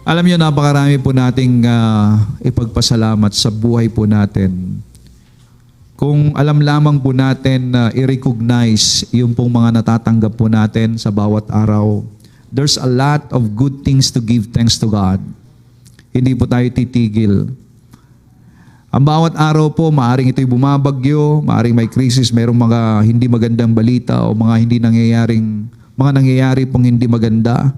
Alam niyo, napakarami po nating ipagpasalamat sa buhay po natin. Kung alam lamang po natin na i-recognize yung pong mga natatanggap po natin sa bawat araw, there's a lot of good things to give thanks to God. Hindi po tayo titigil. Ang bawat araw po, maaring ito'y bumabagyo, maaring may krisis, mayroong mga hindi magandang balita o mga nangyayari pong hindi maganda.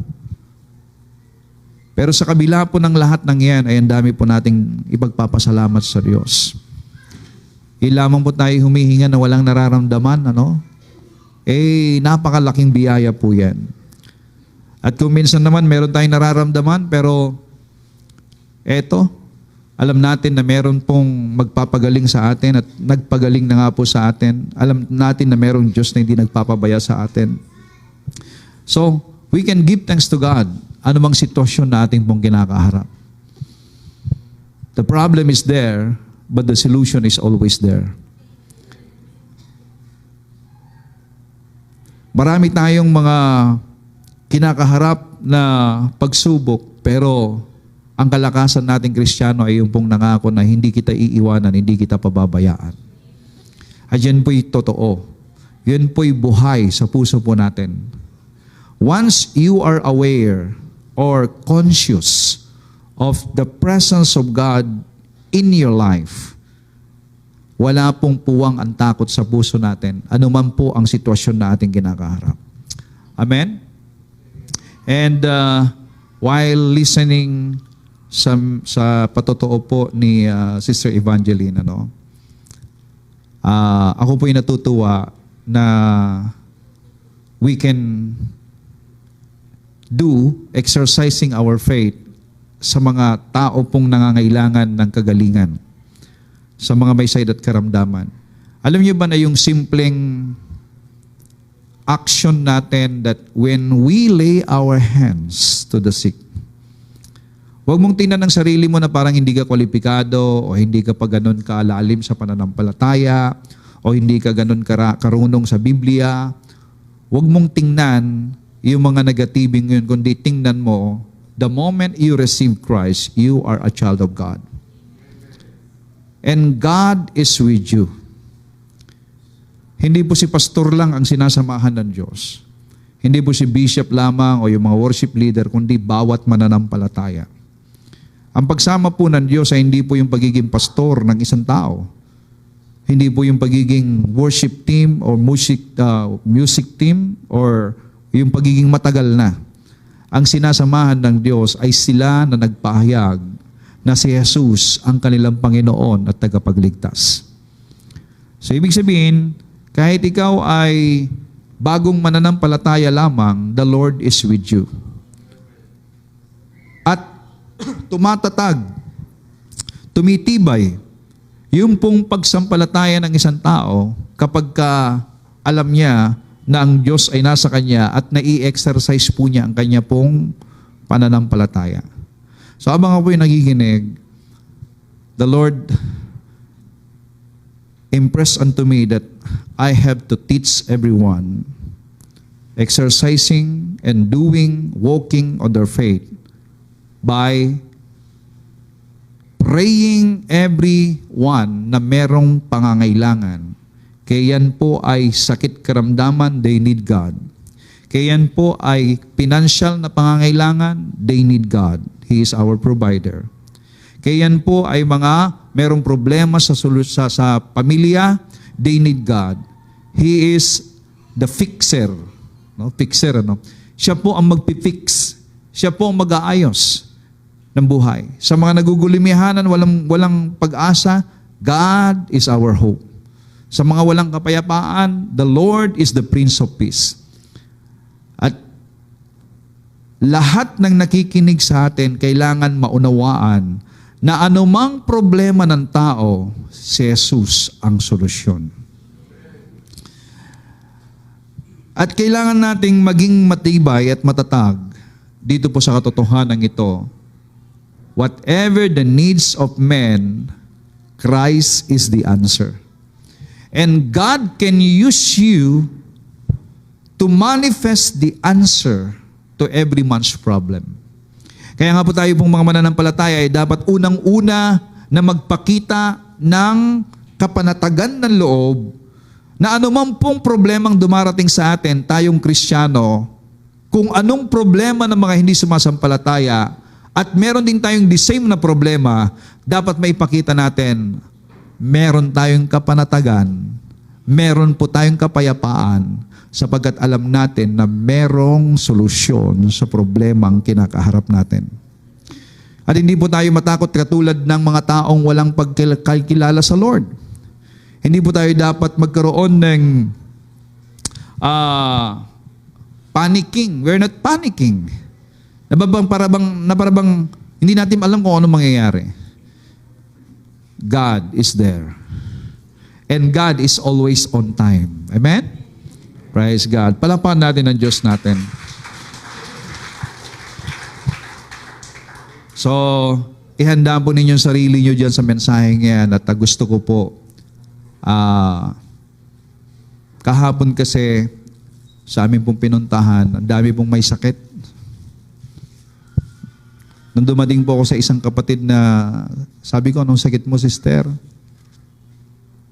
Pero sa kabila po ng lahat ng yan, ay ang dami po nating ipagpapasalamat sa Diyos. Lamang po tayo humihinga na walang nararamdaman, napakalaking biyaya po yan. At kung minsan naman meron tayong nararamdaman, pero alam natin na meron pong magpapagaling sa atin at nagpagaling na nga po sa atin. Alam natin na merong Diyos na hindi nagpapabaya sa atin. So, we can give thanks to God anumang sitwasyon na ating pong kinakaharap. The problem is there, but the solution is always there. Marami tayong mga kinakaharap na pagsubok, pero ang kalakasan nating Kristiyano ay yung pong nangako na hindi kita iiwanan, hindi kita pababayaan. At yan po'y totoo. Yan po'y buhay sa puso po natin. Once you are aware or conscious of the presence of God in your life, wala pong puwang ang takot sa puso natin, anuman po ang sitwasyon na ating kinakaharap. Amen? And while listening sa patotoo po ni Sister Evangeline, ako po'y natutuwa na we can do exercising our faith sa mga tao pong nangangailangan ng kagalingan, sa mga may sakit at karamdaman. Alam niyo ba na yung simpleng action natin that when we lay our hands to the sick, huwag mong tingnan ng sarili mo na parang hindi ka kwalipikado o hindi ka pa ganun kaalalim sa pananampalataya o hindi ka ganun karunong sa Biblia. Huwag mong tingnan yung mga negatibing yun, kundi tingnan mo, the moment you receive Christ, you are a child of God. And God is with you. Hindi po si pastor lang ang sinasamahan ng Diyos. Hindi po si bishop lamang o yung mga worship leader, kundi bawat mananampalataya. Ang pagsama po ng Diyos ay hindi po yung pagiging pastor ng isang tao. Hindi po yung pagiging worship team or music team or yung pagiging matagal na. Ang sinasamahan ng Diyos ay sila na nagpahayag na si Jesus ang kanilang Panginoon at tagapagligtas. So, ibig sabihin, kahit ikaw ay bagong mananampalataya lamang, the Lord is with you. At tumatatag, tumitibay, yung pong pagsampalataya ng isang tao kapag alam niya na ang Diyos ay nasa kanya at nai-exercise po niya ang kanya pong pananampalataya. So habang ako po'y nagiginig, the Lord impressed unto me that I have to teach everyone exercising and walking on their faith by praying everyone na merong pangangailangan. Kaya yan po ay sakit karamdaman, they need God. Kaya yan po ay financial na pangangailangan, they need God. He is our provider. Kaya yan po ay mga merong problema sa pamilya, they need God. He is the fixer. Fixer, Siya po ang magpifix. Siya po ang mag-aayos ng buhay. Sa mga nagugulimihanan, walang pag-asa, God is our hope. Sa mga walang kapayapaan, the Lord is the Prince of Peace. At lahat ng nakikinig sa atin, kailangan maunawaan na anumang problema ng tao, si Jesus ang solusyon. At kailangan nating maging matibay at matatag dito po sa katotohanan ito. Whatever the needs of men, Christ is the answer. And God can use you to manifest the answer to every man's problem. Kaya nga po tayo pong mga mananampalataya ay dapat unang-una na magpakita ng kapanatagan ng loob na anuman pong problemang dumarating sa atin, tayong Kristiyano, kung anong problema ng mga hindi sumasampalataya at meron din tayong the same na problema, dapat maipakita natin, meron tayong kapanatagan, meron po tayong kapayapaan, sapagkat alam natin na merong solusyon sa problemang kinakaharap natin. At hindi po tayo matakot katulad ng mga taong walang pagkilala sa Lord. Hindi po tayo dapat magkaroon ng panicking. We're not panicking. Parabang hindi natin alam kung ano mangyayari. God is there. And God is always on time. Amen? Praise God. Palapakan natin ang Diyos natin. So, ihanda po ninyo yung sarili nyo dyan sa mensaheng yan at gusto ko po, kahapon kasi sa amin pong pinuntahan, ang dami pong may sakit. Nung dumating po ako sa isang kapatid na sabi ko, anong sakit mo, sister?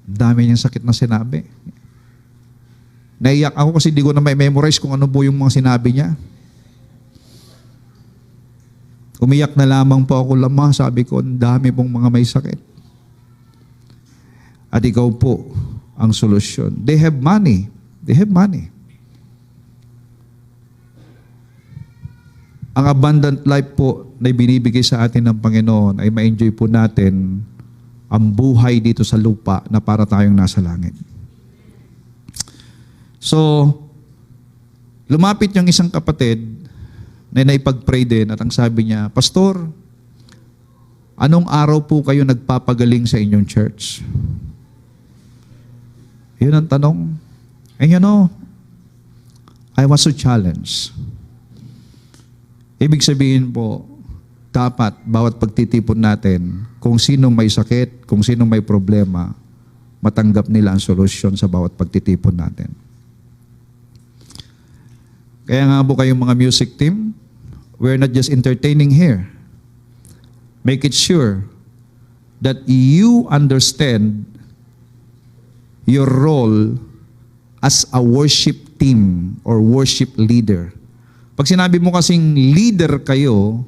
Ang dami niyang sakit na sinabi. Naiyak ako kasi di ko na may memorize kung ano po yung mga sinabi niya. Umiyak na lamang po ako lamang. Sabi ko, ang dami pong mga may sakit. At ikaw po ang solusyon. They have money. They have money. Ang abundant life po na binibigay sa atin ng Panginoon ay ma-enjoy po natin ang buhay dito sa lupa na para tayong nasa langit. So, lumapit yung isang kapatid na naipag-pray din at ang sabi niya, Pastor, anong araw po kayo nagpapagaling sa inyong church? Yun ang tanong. And you know, I was so challenged. Ibig sabihin po, dapat bawat pagtitipon natin, kung sinong may sakit, kung sinong may problema, matanggap nila ang solusyon sa bawat pagtitipon natin. Kaya nga po kayong mga music team, we're not just entertaining here. Make it sure that you understand your role as a worship team or worship leader. Pag sinabi mo kasing leader kayo,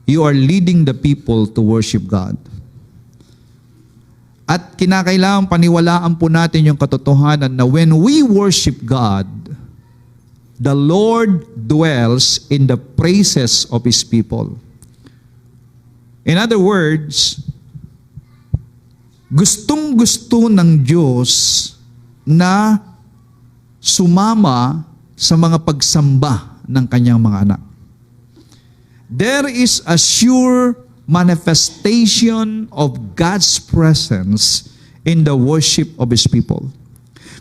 you are leading the people to worship God. At kinakailangan paniwalaan po natin yung katotohanan na when we worship God, the Lord dwells in the praises of His people. In other words, gustong-gusto ng Diyos na sumama sa mga pagsamba ng kanyang mga anak. There is a sure manifestation of God's presence in the worship of His people.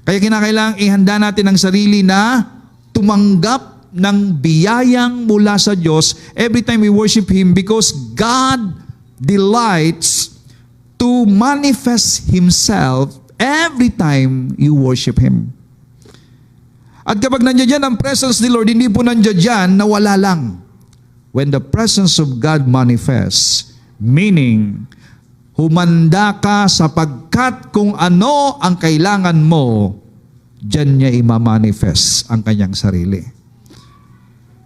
Kaya kinakailangan ihanda natin ang sarili na tumanggap ng biyayang mula sa Diyos every time we worship Him because God delights to manifest Himself every time you worship Him. At kapag nandiyan dyan ang presence ni Lord, hindi po nandiyan dyan na wala lang. When the presence of God manifests, meaning, humanda ka sapagkat kung ano ang kailangan mo, dyan niya imamanifest ang kanyang sarili.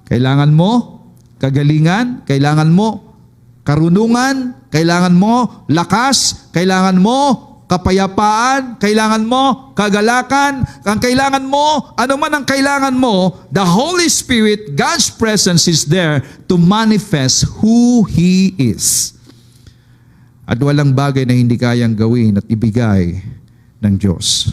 Kailangan mo kagalingan, kailangan mo karunungan, kailangan mo lakas, kailangan mo kapayapaan, kailangan mo kagalakan, ang kailangan mo, ano man ang kailangan mo, the Holy Spirit, God's presence is there to manifest who He is. At walang bagay na hindi kayang gawin at ibigay ng Diyos.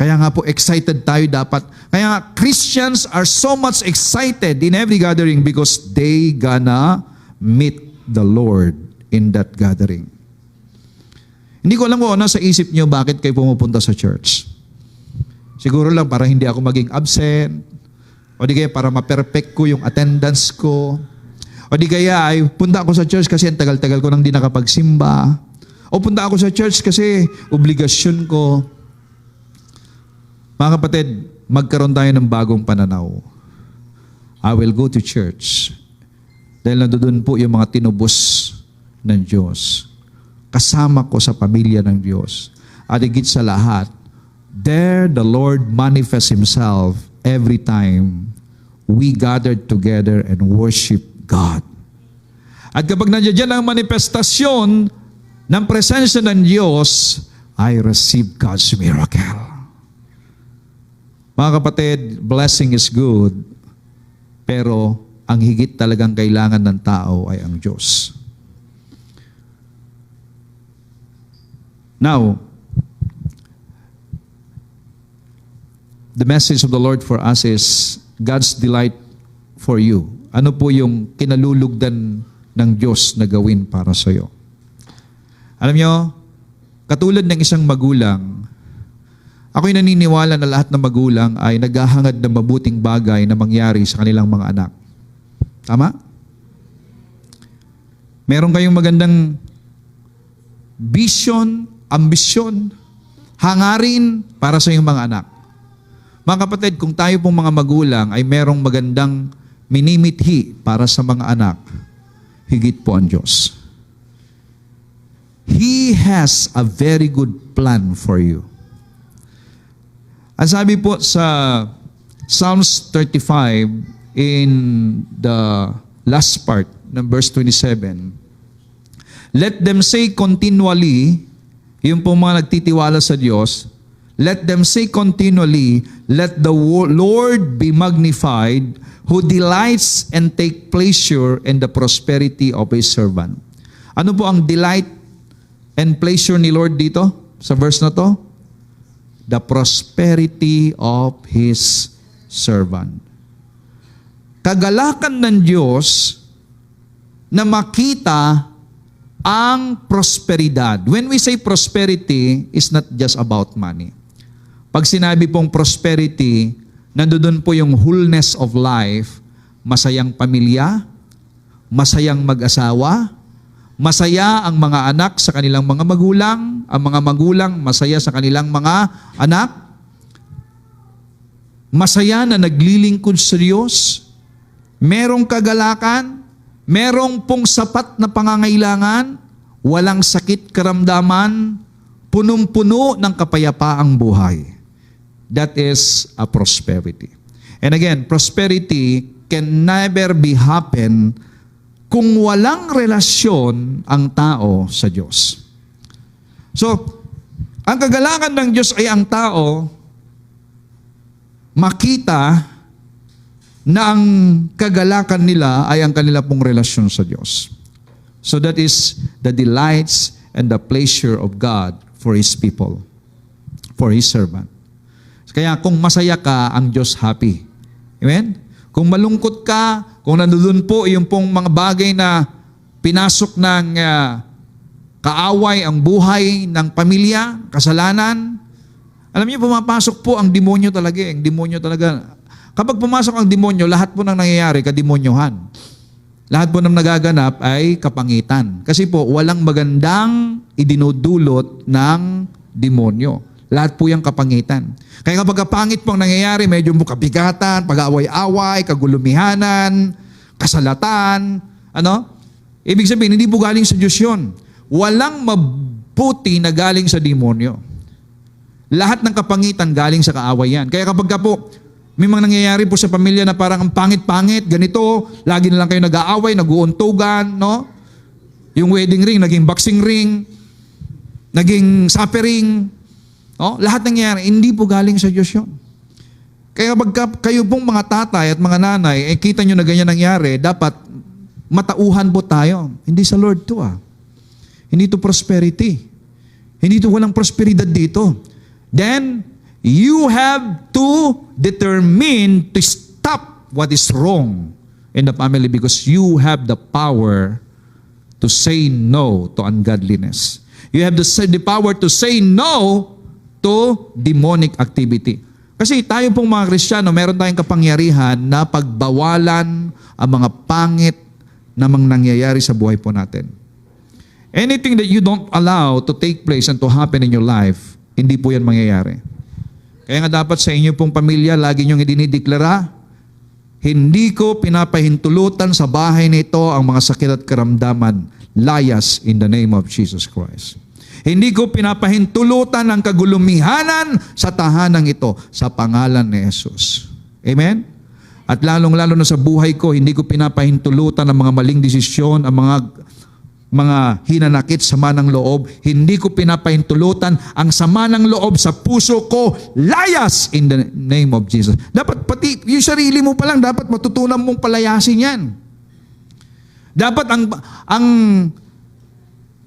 Kaya nga po, excited tayo dapat. Kaya nga, Christians are so much excited in every gathering because they gonna meet the Lord in that gathering. Hindi ko alam kung ano sa isip nyo bakit kayo pumupunta sa church. Siguro lang para hindi ako maging absent, o di kaya para ma-perfect ko yung attendance ko, o di kaya ay punta ako sa church kasi ang tagal-tagal ko nang di nakapagsimba, o punta ako sa church kasi obligasyon ko. Mga kapatid, magkaroon tayo ng bagong pananaw. I will go to church Dahil nandoon po yung mga tinubos ng Diyos. Kasama ko sa pamilya ng Diyos. At higit sa lahat, there the Lord manifests Himself every time we gathered together and worship God. At kapag nandiyan ang manifestasyon ng presensya ng Diyos, I receive God's miracle. Mga kapatid, blessing is good, pero ang higit talagang kailangan ng tao ay ang Diyos. Now, the message of the Lord for us is God's delight for you. Ano po yung kinalulugdan ng Diyos na gawin para sa iyo? Alam nyo, katulad ng isang magulang, ako'y naniniwala na lahat ng magulang ay naghahangad ng mabuting bagay na mangyari sa kanilang mga anak. Tama? Meron kayong magandang vision, ambisyon, hangarin para sa iyong mga anak. Mga kapatid, kung tayo pong mga magulang ay merong magandang minimithi para sa mga anak, higit po ang Diyos. He has a very good plan for you. Ang sabi po sa Psalms 35 in the last part ng verse 27, let them say continually, yung po mga nagtitiwala sa Diyos, let them say continually, let the Lord be magnified, who delights and take pleasure in the prosperity of His servant. Ano po ang delight and pleasure ni Lord dito sa verse na to? The prosperity of His servant. Kagalakan ng Diyos na makita ang prosperidad. When we say prosperity, it's not just about money. Pag sinabi pong prosperity, nandoon po yung wholeness of life, masayang pamilya, masayang mag-asawa, masaya ang mga anak sa kanilang mga magulang, ang mga magulang masaya sa kanilang mga anak, masaya na naglilingkod sa Diyos, merong kagalakan, merong pong sapat na pangangailangan, walang sakit karamdaman, punong-puno ng kapayapaang buhay. That is a prosperity. And again, prosperity can never be happen kung walang relasyon ang tao sa Diyos. So, ang kagalakan ng Diyos ay ang tao makita na ang kagalakan nila ay ang kanila pong relasyon sa Diyos. So that is the delights and the pleasure of God for His people, for His servant. Kaya kung masaya ka, ang Diyos happy. Amen? Kung malungkot ka, kung nandoon po yung pong mga bagay na pinasok ng kaaway ang buhay ng pamilya, kasalanan, alam niyo, pumapasok po ang demonyo talaga. Ang demonyo talaga. Kapag pumasok ang demonyo, lahat po ng nangyayari, kademonyohan. Lahat po ng nagaganap ay kapangitan. Kasi po, walang magandang idinudulot ng demonyo. Lahat po yung kapangitan. Kaya kapag kapangit po ang nangyayari, medyo po kabigatan, pag-away-away, kagulumihanan, kasalatan, Ibig sabihin, hindi po galing sa Diyos yun. Walang mabuti na galing sa demonyo. Lahat ng kapangitan galing sa kaawayan. Kaya kapag ka po, may mga nangyayari po sa pamilya na parang ang pangit-pangit, ganito, lagi na lang kayo nag-aaway, nag-uuntugan, no? Yung wedding ring, naging boxing ring, naging suffering, no? Lahat nangyayari, hindi po galing sa Diyos yun. Kaya kapag kayo pong mga tatay at mga nanay, kita nyo na ganyan nangyari, dapat matauhan po tayo. Hindi sa Lord to Hindi to prosperity. Hindi to walang prosperidad dito. Then, you have to determine to stop what is wrong in the family because you have the power to say no to ungodliness. You have the power to say no to demonic activity. Kasi tayo pong mga Kristiyano, meron tayong kapangyarihan na pagbawalan ang mga pangit na mga nangyayari sa buhay po natin. Anything that you don't allow to take place and to happen in your life, hindi po yan mangyayari. Kaya nga dapat sa inyo pong pamilya, lagi niyong idinideklara, Hindi ko pinapahintulutan sa bahay nito ang mga sakit at karamdaman. Layas in the name of Jesus Christ. Hindi ko pinapahintulutan ang kagulumihanan sa tahanang ito sa pangalan ni Jesus. Amen? At lalong-lalo na sa buhay ko, hindi ko pinapahintulutan ang mga maling desisyon, ang mga hinanakit, sama ng loob. Hindi ko pinapahintulutan ang sama ng loob sa puso ko. Layas in the name of Jesus. Dapat pati yung sarili mo pa lang, dapat matutunan mong palayasin yan. Dapat ang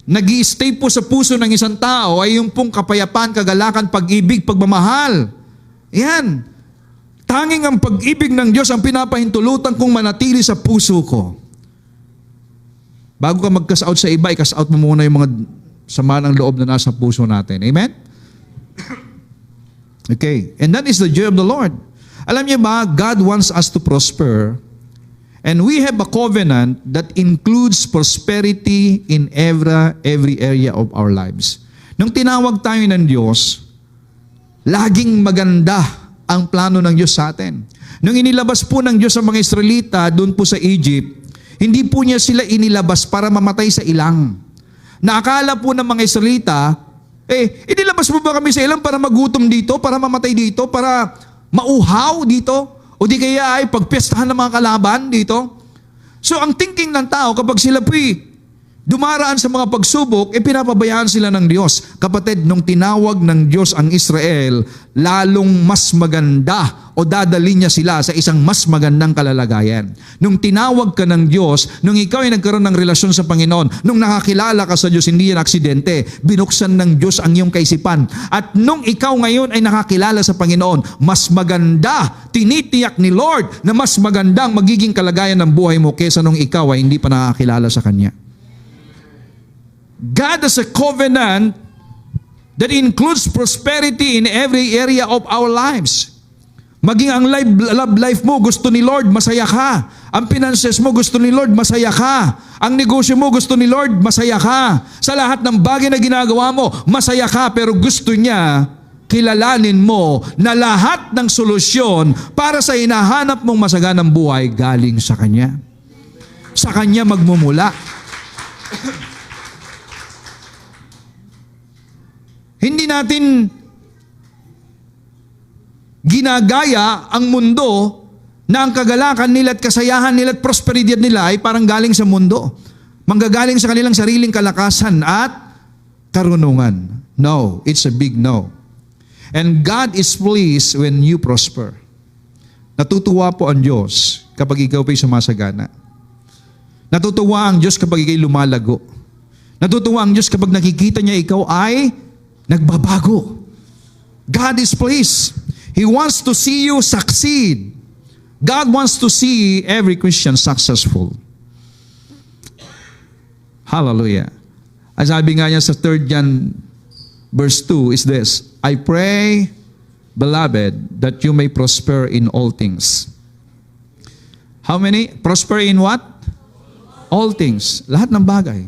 nag-i-stay po sa puso ng isang tao ay yung pong kapayapaan, kagalakan, pag-ibig, pagmamahal. Yan. Tanging ang pag-ibig ng Diyos ang pinapahintulutan kong manatili sa puso ko. Bago ka mag-cast-out sa iba, i-cast-out mo muna yung mga sama ng loob na nasa puso natin. Amen? Okay. And that is the joy of the Lord. Alam niyo ba, God wants us to prosper. And we have a covenant that includes prosperity in every area of our lives. Nung tinawag tayo ng Diyos, laging maganda ang plano ng Diyos sa atin. Nung inilabas po ng Diyos sa mga Israelita doon po sa Egypt, hindi po niya sila inilabas para mamatay sa ilang. Naakala po ng mga Israelita, inilabas mo ba kami sa ilang para magutom dito, para mamatay dito, para mauhaw dito? O di kaya ay pagpiestahan ng mga kalaban dito? So ang thinking ng tao, kapag sila po'y dumaraan sa mga pagsubok, pinapabayaan sila ng Diyos. Kapatid, nung tinawag ng Diyos ang Israel, lalong mas maganda o dadali niya sila sa isang mas magandang kalalagayan. Nung tinawag ka ng Diyos, nung ikaw ay nagkaroon ng relasyon sa Panginoon, nung nakakilala ka sa Diyos, hindi yan aksidente, binuksan ng Diyos ang iyong kaisipan. At nung ikaw ngayon ay nakakilala sa Panginoon, mas maganda, tinitiyak ni Lord na mas magandang magiging kalagayan ng buhay mo kesa nung ikaw ay hindi pa nakakilala sa Kanya. God has a covenant that includes prosperity in every area of our lives. Maging ang love life mo, gusto ni Lord, masaya ka. Ang finances mo, gusto ni Lord, masaya ka. Ang negosyo mo, gusto ni Lord, masaya ka. Sa lahat ng bagay na ginagawa mo, masaya ka. Pero gusto niya, kilalanin mo na lahat ng solusyon para sa hinahanap mong masaganang buhay galing sa Kanya. Sa Kanya magmumula. Hindi natin ginagaya ang mundo na ang kagalakan nila at kasayahan nila at prosperidad nila ay parang galing sa mundo. Manggagaling sa kanilang sariling kalakasan at karunungan. No, it's a big no. And God is pleased when you prosper. Natutuwa po ang Diyos kapag ikaw pa'y sumasagana. Natutuwa ang Diyos kapag ikaw'y lumalago. Natutuwa ang Diyos kapag nakikita niya ikaw ay nagbabago. God is pleased. He wants to see you succeed. God wants to see every Christian successful. Hallelujah. Ang sabi nga niya sa 3 John verse 2 is this, I pray, beloved, that you may prosper in all things. How many? Prosper in what? All things. Lahat ng bagay.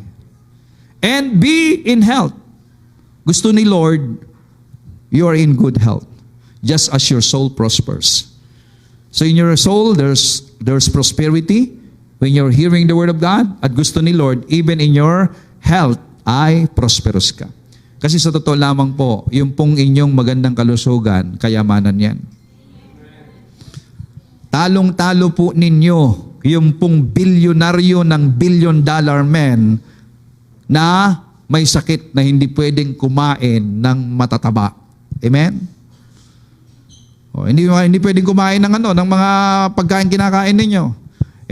And be in health. Gusto ni Lord, you are in good health, just as your soul prospers. So in your soul, there's prosperity when you're hearing the Word of God. At gusto ni Lord, even in your health, ay prosperous ka. Kasi sa totoo lamang po, yung pong inyong magandang kalusugan, kayamanan yan. Talong-talo po ninyo yung pong bilyonaryo ng $1 billion men na may sakit na hindi pwedeng kumain ng matataba. Amen? Hindi pwedeng kumain ng ng mga pagkain kinakain ninyo.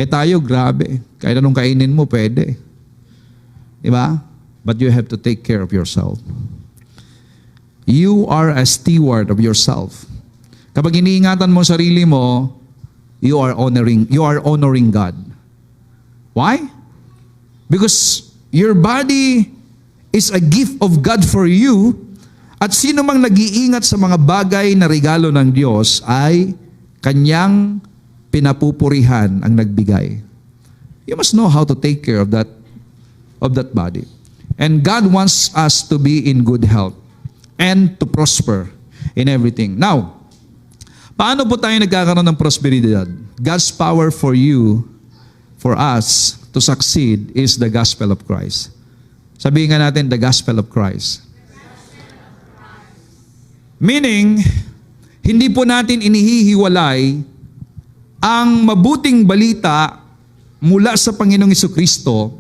Tayo, grabe. Kahit anong kainin mo, pwede. Diba? But you have to take care of yourself. You are a steward of yourself. Kapag iniingatan mo sarili mo, you are honoring God. Why? Because your body is a gift of God for you, at sino mang nag-iingat sa mga bagay na regalo ng Diyos ay Kanyang pinapupurihan ang nagbigay. You must know how to take care of that body. And God wants us to be in good health and to prosper in everything. Now, paano po tayo nagkakaroon ng prosperidad? God's power for you, for us to succeed is the gospel of Christ. Sabihin nga natin, the gospel of Christ. Meaning, hindi po natin inihihiwalay ang mabuting balita mula sa Panginoong Jesucristo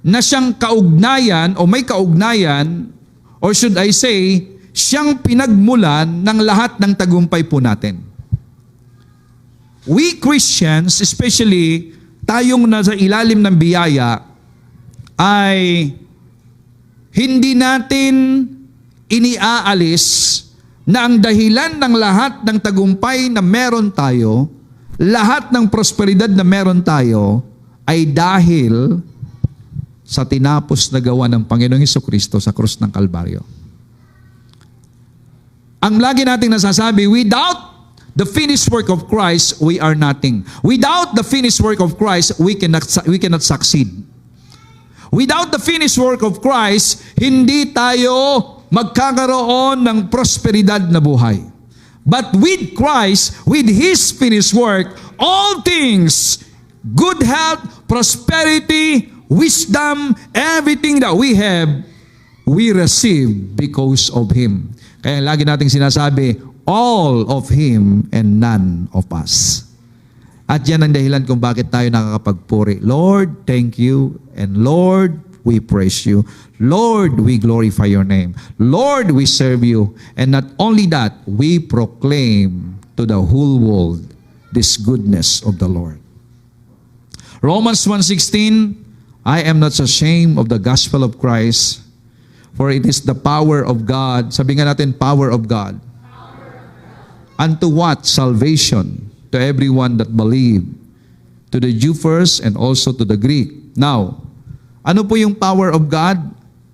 na siyang kaugnayan o may kaugnayan, or should I say, siyang pinagmulan ng lahat ng tagumpay po natin. We Christians, especially tayong nasa ilalim ng biyaya, ay hindi natin iniaalis na ang dahilan ng lahat ng tagumpay na meron tayo, lahat ng prosperidad na meron tayo, ay dahil sa tinapos na gawa ng Panginoong Jesucristo sa krus ng Kalbaryo. Ang lagi nating nasasabi, without the finished work of Christ, we are nothing. Without the finished work of Christ, we cannot succeed. Without the finished work of Christ, hindi tayo magkakaroon ng prosperidad na buhay. But with Christ, with His finished work, all things, good health, prosperity, wisdom, everything that we have, we receive because of Him. Kaya lagi nating sinasabi, all of Him and none of us. At yan ang dahilan kung bakit tayo nakakapagpuri. Lord, thank you. And Lord, we praise you. Lord, we glorify your name. Lord, we serve you. And not only that, we proclaim to the whole world this goodness of the Lord. Romans 1:16, I am not ashamed of the gospel of Christ, for it is the power of God. Sabi nga natin, power of God. Unto what? Salvation to everyone that believe, to the Jew first and also to the Greek. Now, ano po yung power of God?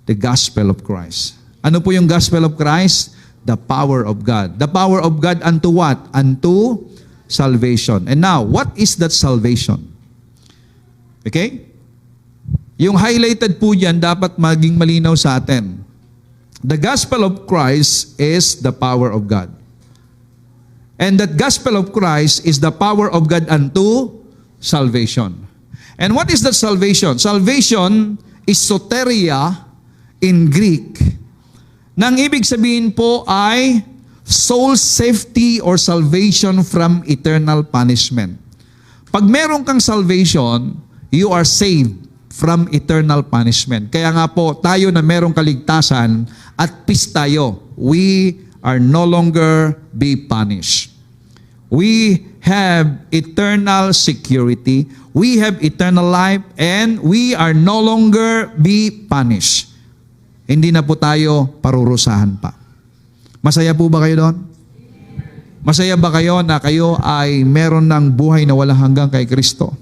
The gospel of Christ. Ano po yung gospel of Christ? The power of God. The power of God unto what? Unto salvation. And now, what is that salvation? Okay? Yung highlighted po dyan, dapat maging malinaw sa atin. The gospel of Christ is the power of God. And that gospel of Christ is the power of God unto salvation. And what is that salvation? Salvation is soteria in Greek. Nang ibig sabihin po ay soul safety or salvation from eternal punishment. Pag meron kang salvation, you are saved from eternal punishment. Kaya nga po, tayo na merong kaligtasan at peace tayo. We are no longer be punished. We have eternal security. We have eternal life and we are no longer be punished. Hindi na po tayo parurusahan pa. Masaya po ba kayo doon? Masaya ba kayo na kayo ay meron ng buhay na walang hanggang kay Kristo?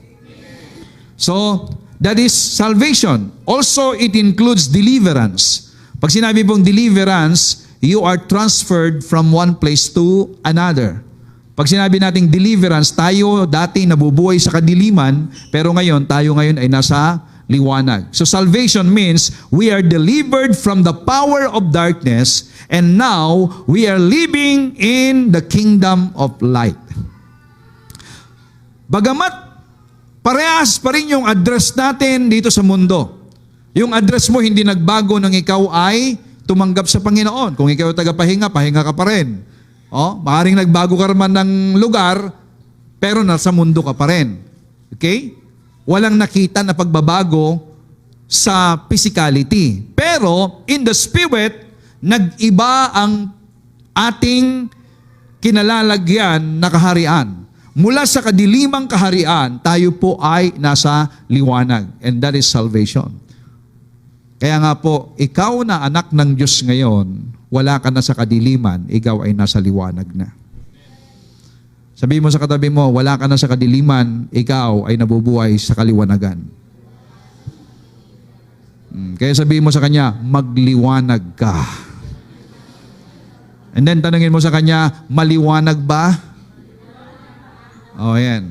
So, that is salvation. Also, it includes deliverance. Pag sinabi pong deliverance, you are transferred from one place to another. Pag sinabi nating deliverance, tayo dati nabubuhay sa kadiliman, pero ngayon, tayo ngayon ay nasa liwanag. So salvation means we are delivered from the power of darkness and now we are living in the kingdom of light. Bagamat parehas pa rin yung address natin dito sa mundo. Yung address mo hindi nagbago nang ikaw ay tumanggap sa Panginoon. Kung ikaw ay tagapahinga, pahinga ka pa rin. Maaaring nagbago ka naman ng lugar, pero nasa mundo ka pa rin. Okay? Walang nakita na pagbabago sa physicality. Pero in the spirit, nag-iba ang ating kinalalagyan na kaharian. Mula sa kadilimang kaharian, tayo po ay nasa liwanag. And that is salvation. Kaya nga po, ikaw na anak ng Diyos ngayon, wala ka na sa kadiliman, ikaw ay nasa liwanag na. Sabihin mo sa katabi mo, wala ka na sa kadiliman, ikaw ay nabubuhay sa kaliwanagan. Kaya sabihin mo sa kanya, magliwanag ka. And then tanungin mo sa kanya, maliwanag ba? Oh, yan.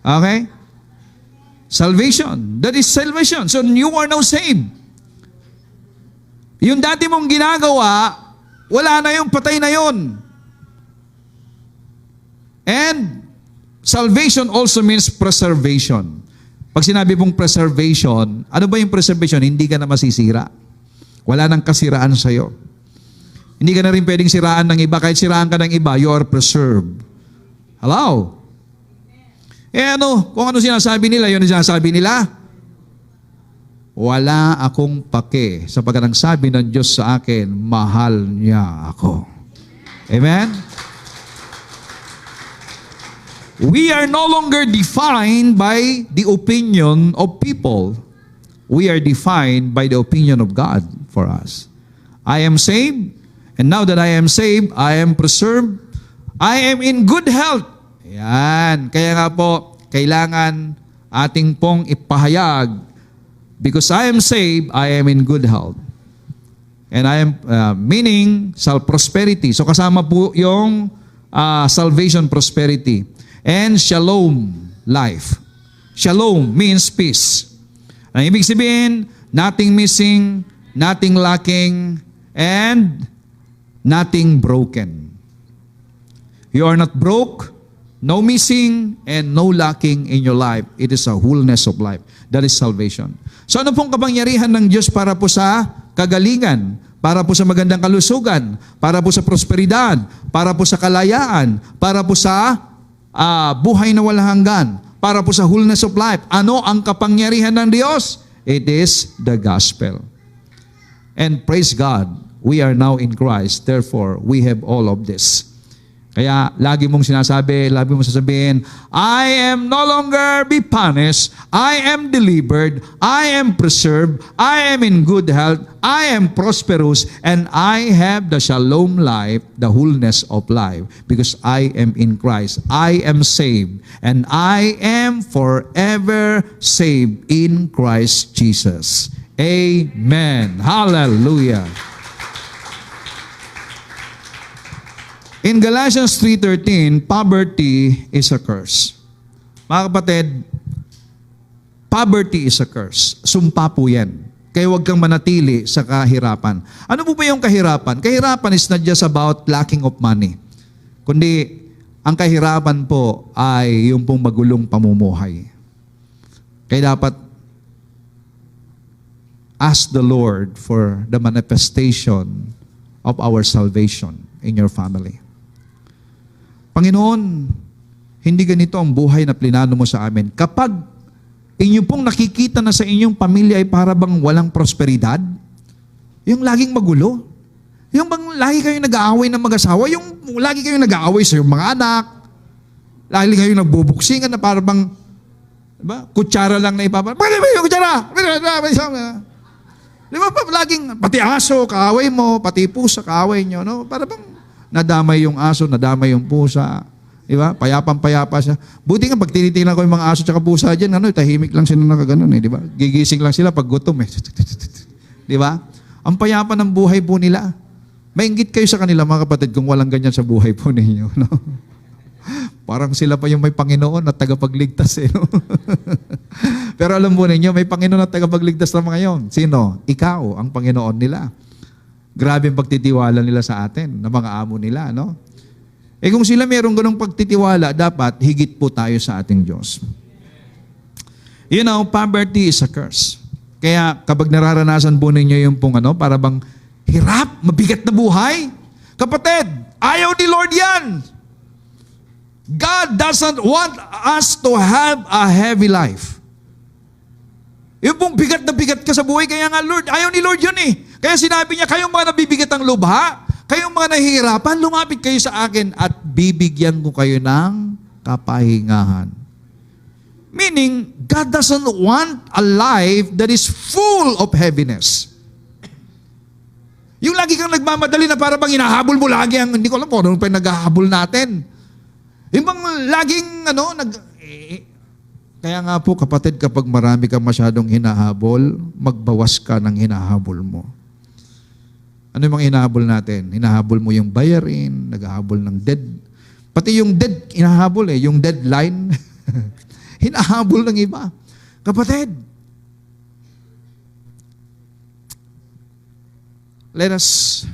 Okay? Salvation. That is salvation. So you are now saved. Yung dati mong ginagawa, wala na yung patay na yun. And salvation also means preservation. Pag sinabi pong preservation, ano ba yung preservation? Hindi ka na masisira. Wala nang kasiraan sa'yo. Hindi ka na rin pwedeng siraan ng iba. Kahit siraan ka ng iba, you are preserved. Hello? Kung ano sinasabi nila, yun ang sinasabi nila. Wala akong pake sapagkat ang sabi ng Diyos sa akin, mahal niya ako. Amen? We are no longer defined by the opinion of people. We are defined by the opinion of God for us. I am saved, and now that I am saved, I am preserved. I am in good health. Yan. Kaya nga po, kailangan ating pong ipahayag, because I am saved, I am in good health. And I am, meaning, prosperity. So kasama po yung salvation, prosperity. And shalom, life. Shalom means peace. Ang ibig sabihin, nothing missing, nothing lacking, and nothing broken. You are not broke, no missing, and no lacking in your life. It is a wholeness of life. That is salvation. So ano pong kapangyarihan ng Diyos para po sa kagalingan, para po sa magandang kalusugan, para po sa prosperidad, para po sa kalayaan, para po sa buhay na walang hanggan, para po sa wholeness of life. Ano ang kapangyarihan ng Diyos? It is the gospel. And praise God, we are now in Christ. Therefore, we have all of this. Kaya lagi mong sinasabi, lagi mong sasabihin, I am no longer be punished, I am delivered, I am preserved, I am in good health, I am prosperous, and I have the shalom life, the wholeness of life, because I am in Christ. I am saved, and I am forever saved in Christ Jesus. Amen. Hallelujah. In Galatians 3:13, poverty is a curse. Mga kapatid, poverty is a curse. Sumpa po yan. Kaya huwag kang manatili sa kahirapan. Ano po ba yung kahirapan? Kahirapan is not just about lacking of money. Kundi, ang kahirapan po ay yung pong magulong pamumuhay. Kaya dapat ask the Lord for the manifestation of our salvation in your family. Panginoon, hindi ganito ang buhay na plinano mo sa amin. Kapag inyo pong nakikita na sa inyong pamilya ay para bang walang prosperidad, yung laging magulo, yung bang lagi kayong nag-aaway ng mag-asawa, yung lagi kayong nag-aaway sa iyong mga anak, lagi kayong nagbubuksingan na para bang, diba, kutsara lang na ipapala. Bakit ba yung kutsara? Di ba pa laging, pati aso, kaaway mo, pati pusa, kaaway nyo, no? Para bang, nadamay yung aso, nadamay yung pusa. Di ba? Payapang-payapa siya. Buti nga, pag tinitingnan ko yung mga aso at pusa dyan, tahimik lang sila nakaganon. Di ba? Gigising lang sila pag gutom. Di ba? Ang payapa ng buhay po nila. Mainggit kayo sa kanila, mga kapatid, kung walang ganyan sa buhay po ninyo. No? Parang sila pa yung may Panginoon at tagapagligtas. No? Pero alam mo ninyo, may Panginoon at tagapagligtas na mga yon. Sino? Ikaw, ang Panginoon nila. Grabe ang pagtitiwala nila sa atin, ng mga amo nila, no? Kung sila mayroong ganong pagtitiwala, dapat higit po tayo sa ating Diyos. You know, poverty is a curse. Kaya kapag nararanasan po ninyo yung pong para bang hirap, mabigat na buhay, kapatid, ayaw ni Lord yan. God doesn't want us to have a heavy life. Yung pong bigat na bigat ka sa buhay, kaya nga Lord, ayaw ni Lord yun eh. Kaya sinabi niya, kayong mga nabibigat ang lubha, kayong mga nahihirapan, lumapit kayo sa akin at bibigyan ko kayo ng kapahingahan. Meaning, God doesn't want a life that is full of heaviness. Yung lagi kang nagmamadali na para bang hinahabol mo lagi ang, hindi ko alam po, ano pa yung naghahabol natin. Yung bang laging, kaya nga po kapatid, kapag marami kang masyadong hinahabol, magbawas ka ng hinahabol mo. Ano yung mga hinahabol natin? Hinahabol mo yung bayarin, naghahabol ng dead. Pati yung dead, hinahabol yung deadline. Hinahabol ng iba. Kapatid, let us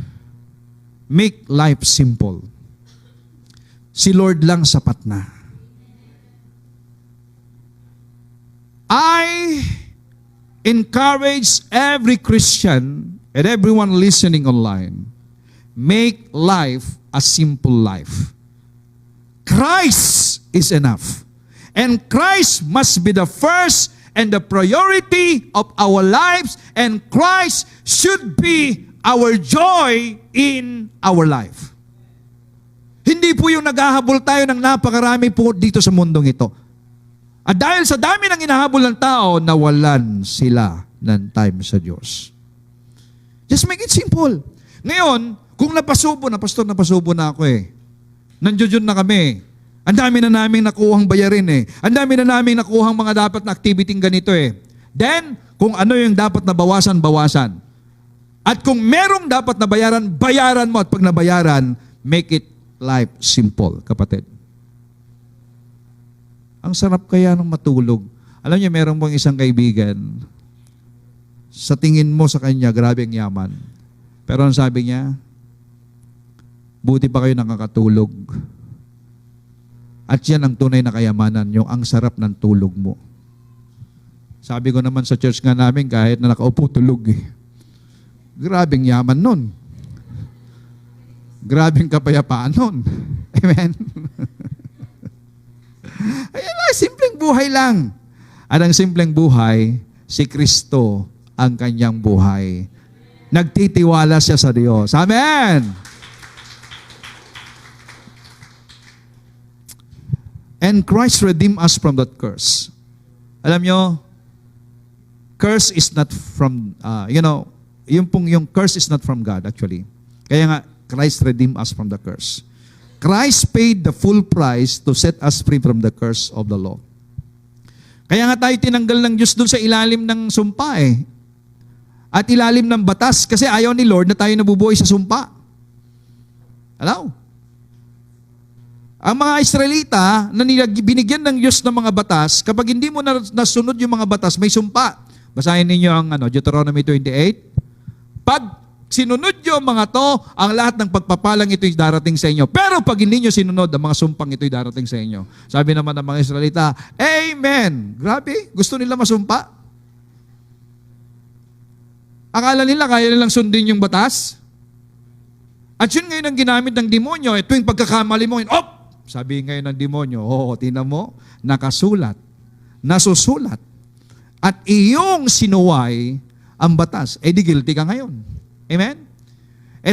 make life simple. Si Lord lang sapat na. I encourage every Christian and everyone listening online, make life a simple life. Christ is enough. And Christ must be the first and the priority of our lives, and Christ should be our joy in our life. Hindi po yung naghahabol tayo ng napakarami po dito sa mundong ito. At dahil sa dami ng inahabol ng tao, nawalan sila ng time sa Diyos. Just make it simple. Ngayon, kung napasubo na, pastor, napasubo na ako eh. Nandiyon na kami. Ang dami na namin nakuhang bayarin eh. Ang dami na namin nakuhang mga dapat na activity ganito eh. Then, kung ano yung dapat na bawasan, bawasan. At kung merong dapat na bayaran, bayaran mo. At pag nabayaran, make it life simple, kapatid. Ang sarap kaya ng matulog. Alam niyo, meron pong isang kaibigan, sa tingin mo sa kanya, grabe ang yaman. Pero ang sabi niya, buti pa kayo nakakatulog. At yan ang tunay na kayamanan, yung ang sarap ng tulog mo. Sabi ko naman sa church nga namin, kahit na nakaupo, tulog eh. Grabing yaman nun. Grabing kapayapaan nun. Amen? Ayan lang, simpleng buhay lang. At ang simpleng buhay, si Kristo ang kanyang buhay. Nagtitiwala siya sa Diyos. Amen! And Christ redeemed us from that curse. Alam nyo, curse is not from, yung curse is not from God actually. Kaya nga, Christ redeemed us from the curse. Christ paid the full price to set us free from the curse of the law. Kaya nga tayo tinanggal ng Diyos doon sa ilalim ng sumpa eh. At ilalim ng batas kasi ayaw ni Lord na tayo nabubuhay sa sumpa. Hello? Ang mga Israelita na binigyan ng Diyos ng mga batas, kapag hindi mo nasunod yung mga batas, may sumpa. Basahin ninyo ang Deuteronomy 28. Pag sinunod nyo mga to, ang lahat ng pagpapalang ito'y darating sa inyo. Pero pag hindi nyo sinunod, ang mga sumpang ito'y darating sa inyo. Sabi naman ng mga Israelita, Amen! Grabe, gusto nila masumpa. Akala nila kaya nilang sundin yung batas. At yun ngayon ang ginamit ng demonyo. Tuwing pagkakamali mo, sabi ngayon ng demonyo, tingnan mo, nakasulat, nasusulat, at iyong sinuway ang batas. Di guilty ka ngayon. Amen?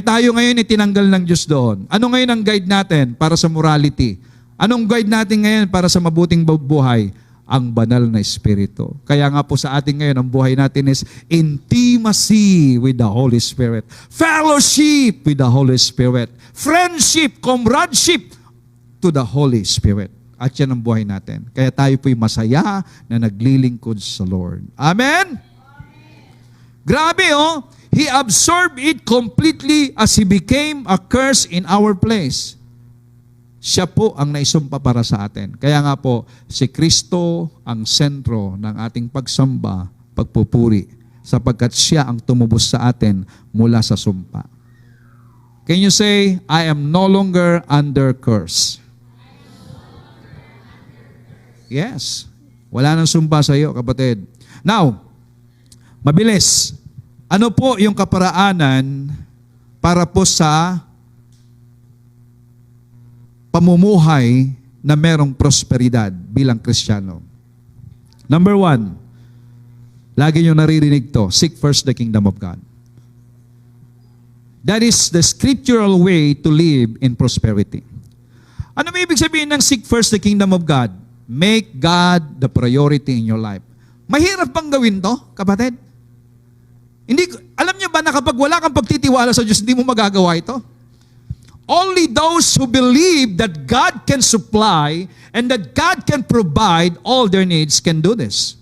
Tayo ngayon tinanggal ng Diyos doon. Ano ngayon ang guide natin para sa morality? Anong guide natin ngayon para sa mabuting buhay? Ang banal na Espiritu. Kaya nga po sa atin ngayon, ang buhay natin is intimacy with the Holy Spirit. Fellowship with the Holy Spirit. Friendship, comradeship to the Holy Spirit. At yan ang buhay natin. Kaya tayo po'y masaya na naglilingkod sa Lord. Amen? Grabe He absorbed it completely as He became a curse in our place. Siya po ang naisumpa para sa atin. Kaya nga po, si Kristo ang sentro ng ating pagsamba, pagpupuri, sapagkat siya ang tumubos sa atin mula sa sumpa. Can you say, I am no longer under curse? Yes. Wala nang sumpa sa iyo, kapatid. Now, mabilis. Ano po yung kaparaanan para po sa pamumuhay na merong prosperidad bilang Kristiyano? Number 1, lagi nyo naririnig to, seek first the kingdom of God. That is the scriptural way to live in prosperity. Ano may ibig sabihin ng seek first the kingdom of God? Make God the priority in your life. Mahirap bang gawin to, kapatid? Hindi, alam niyo ba na kapag wala kang pagtitiwala sa Diyos, hindi mo magagawa ito? Only those who believe that God can supply and that God can provide all their needs can do this.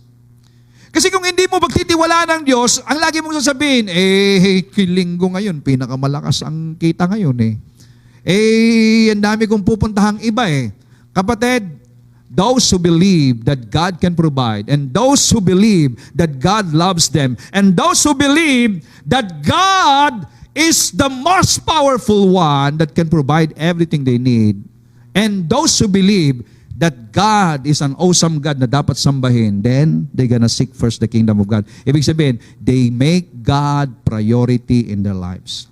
Kasi kung hindi mo pagtitiwala ng Diyos, ang lagi mong sasabihin, kilinggo ngayon, pinakamalakas ang kita ngayon ang dami kong pupuntahang iba Kapatid, those who believe that God can provide, and those who believe that God loves them, and those who believe that God is the most powerful one that can provide everything they need, And those who believe that God is an awesome God na dapat sambahin, then they're gonna seek first the kingdom of God. Ibig sabihin, they make God priority in their lives.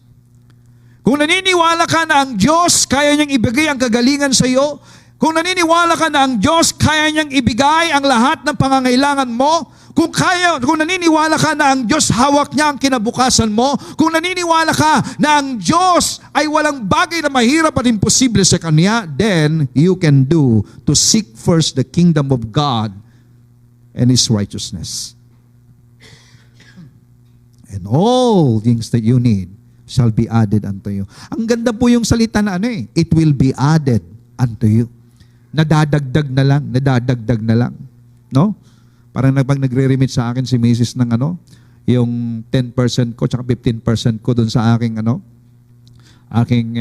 Kung naniniwala ka na ang Diyos kaya niyang ibigay ang kagalingan sa iyo, kung naniniwala ka na ang Diyos kaya niyang ibigay ang lahat ng pangangailangan mo, kung naniniwala ka na ang Diyos hawak niya ang kinabukasan mo, kung naniniwala ka na ang Diyos ay walang bagay na mahirap at imposible sa Kanya, then you can do to seek first the kingdom of God and His righteousness. And all things that you need shall be added unto you. Ang ganda po yung salita na it will be added unto you. Nadadagdag na lang. No? Parang pag nagre-remit sa akin si Mrs. ng yung 10% ko tsaka 15% ko dun sa aking aking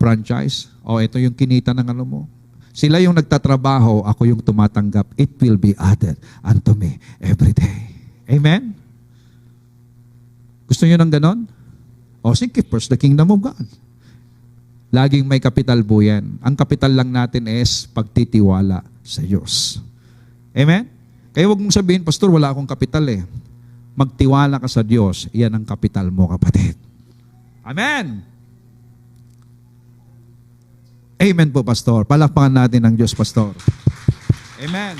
franchise. Ito yung kinita ng mo. Sila yung nagtatrabaho, ako yung tumatanggap. It will be added unto me every day. Amen? Gusto niyo ng ganon? Seek first the kingdom of God. Laging may kapital po yan. Ang kapital lang natin is pagtitiwala sa Diyos. Amen? Kaya huwag mong sabihin, Pastor, wala akong kapital eh. Magtiwala ka sa Diyos, iyan ang kapital mo, kapatid. Amen! Amen po, Pastor. Palakpakan natin ang Diyos, Pastor. Amen.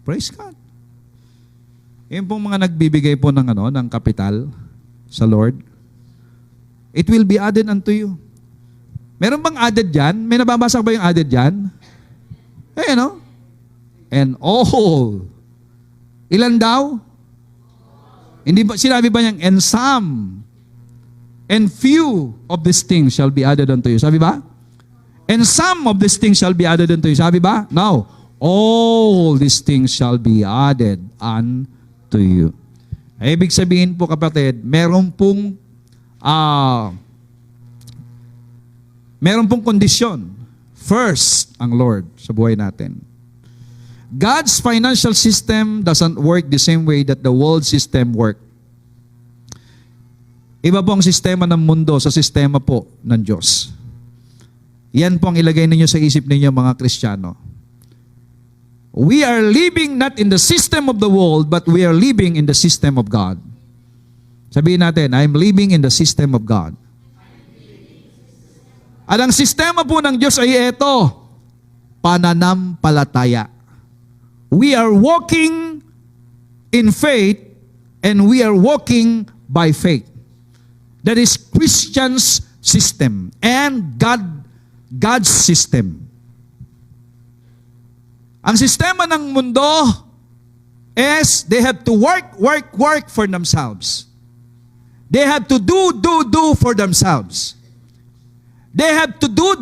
Praise God. Yan pong mga nagbibigay po ng kapital sa Lord. It will be added unto you. Meron bang added dyan? May nababasa ba yung added dyan? And all. Ilan daw? Hindi ba, sinabi ba niyang, and some, and few of these things shall be added unto you. Sabi ba? And some of these things shall be added unto you. Sabi ba? No. All these things shall be added unto you. Ay, ibig sabihin po, kapatid, meron pong kondisyon. First, ang Lord sa buhay natin. God's financial system doesn't work the same way that the world system work. Iba po ang sistema ng mundo sa sistema po ng Diyos. Yan po ang ilagay ninyo sa isip ninyo, mga Kristiyano. We are living not in the system of the world, but we are living in the system of God. Sabihin natin, I'm living in the system of God. At ang sistema po ng Diyos ay ito, pananampalataya. We are walking in faith and we are walking by faith. That is Christian's system and God's system. Ang sistema ng mundo is they have to work for themselves. They have to do for themselves. They have to do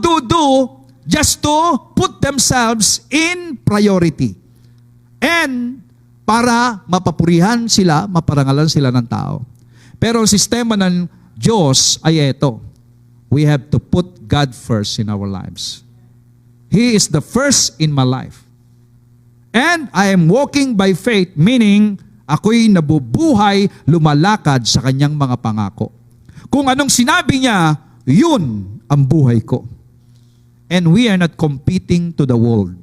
just to put themselves in priority. And para mapapurihan sila, maparangalan sila ng tao. Pero ang sistema ng Diyos ay ito. We have to put God first in our lives. He is the first in my life. And I am walking by faith, meaning ako'y nabubuhay, lumalakad sa kanyang mga pangako. Kung anong sinabi niya, yun ang buhay ko. And we are not competing to the world.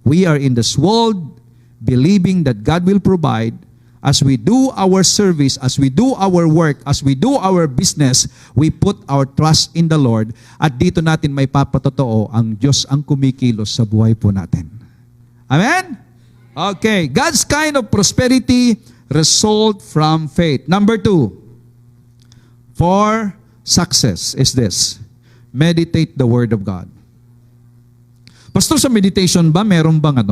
We are in this world believing that God will provide. As we do our service, as we do our work, as we do our business, we put our trust in the Lord. At dito natin may papatotoo, ang Diyos ang kumikilos sa buhay po natin. Amen? Okay. God's kind of prosperity result from faith. Number 2, for success is this. Meditate the Word of God. Pastor, sa meditation ba, meron bang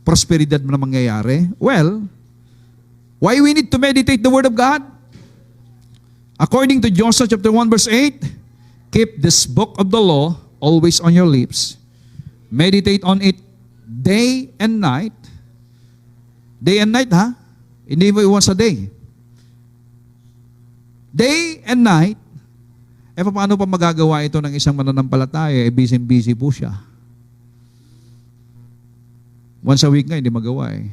prosperidad na mangyayari? Well, why we need to meditate the Word of God? According to Joshua chapter 1 verse 8, keep this book of the law always on your lips. Meditate on it day and night. Day and night, ha? Hindi mo once a day. Day and night. Paano pa magagawa ito ng isang mananampalataya? Busy po siya. Once a week nga, hindi magawa eh.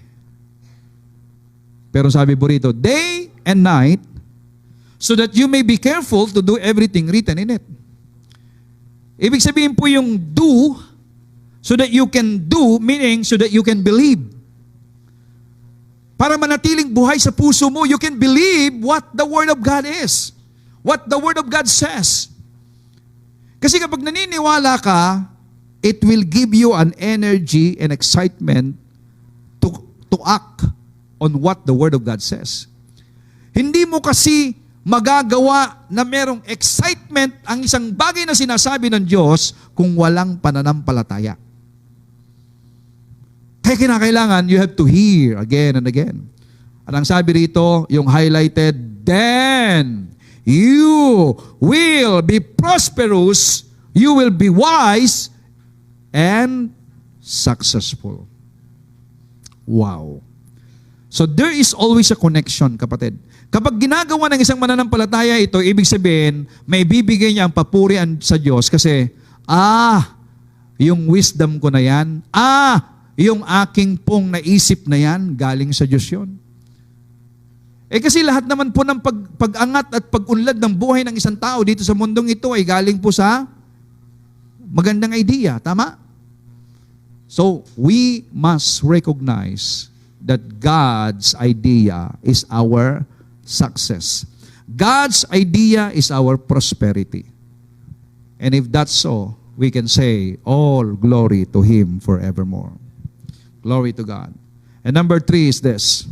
Pero sabi po rito, day and night, so that you may be careful to do everything written in it. Ibig sabihin po yung do, so that you can do, meaning so that you can believe. Para manatiling buhay sa puso mo, you can believe what the Word of God is. What the Word of God says. Kasi kapag naniniwala ka, it will give you an energy and excitement to act on what the Word of God says. Hindi mo kasi magagawa na merong excitement ang isang bagay na sinasabi ng Diyos kung walang pananampalataya. Kaya kinakailangan, you have to hear again and again. At ang sabi rito, yung highlighted, then you will be prosperous, you will be wise, and successful. Wow. So there is always a connection, kapatid. Kapag ginagawa ng isang mananampalataya ito, ibig sabihin, may bibigay niya ang papurian sa Diyos kasi, yung wisdom ko na yan, yung aking pong naisip na yan, galing sa Diyos yun. Kasi lahat naman po ng pag-angat at pag-unlad ng buhay ng isang tao dito sa mundong ito ay galing po sa magandang idea. Tama? So, we must recognize that God's idea is our success. God's idea is our prosperity. And if that's so, we can say, all glory to Him forevermore. Glory to God. And number 3 is this.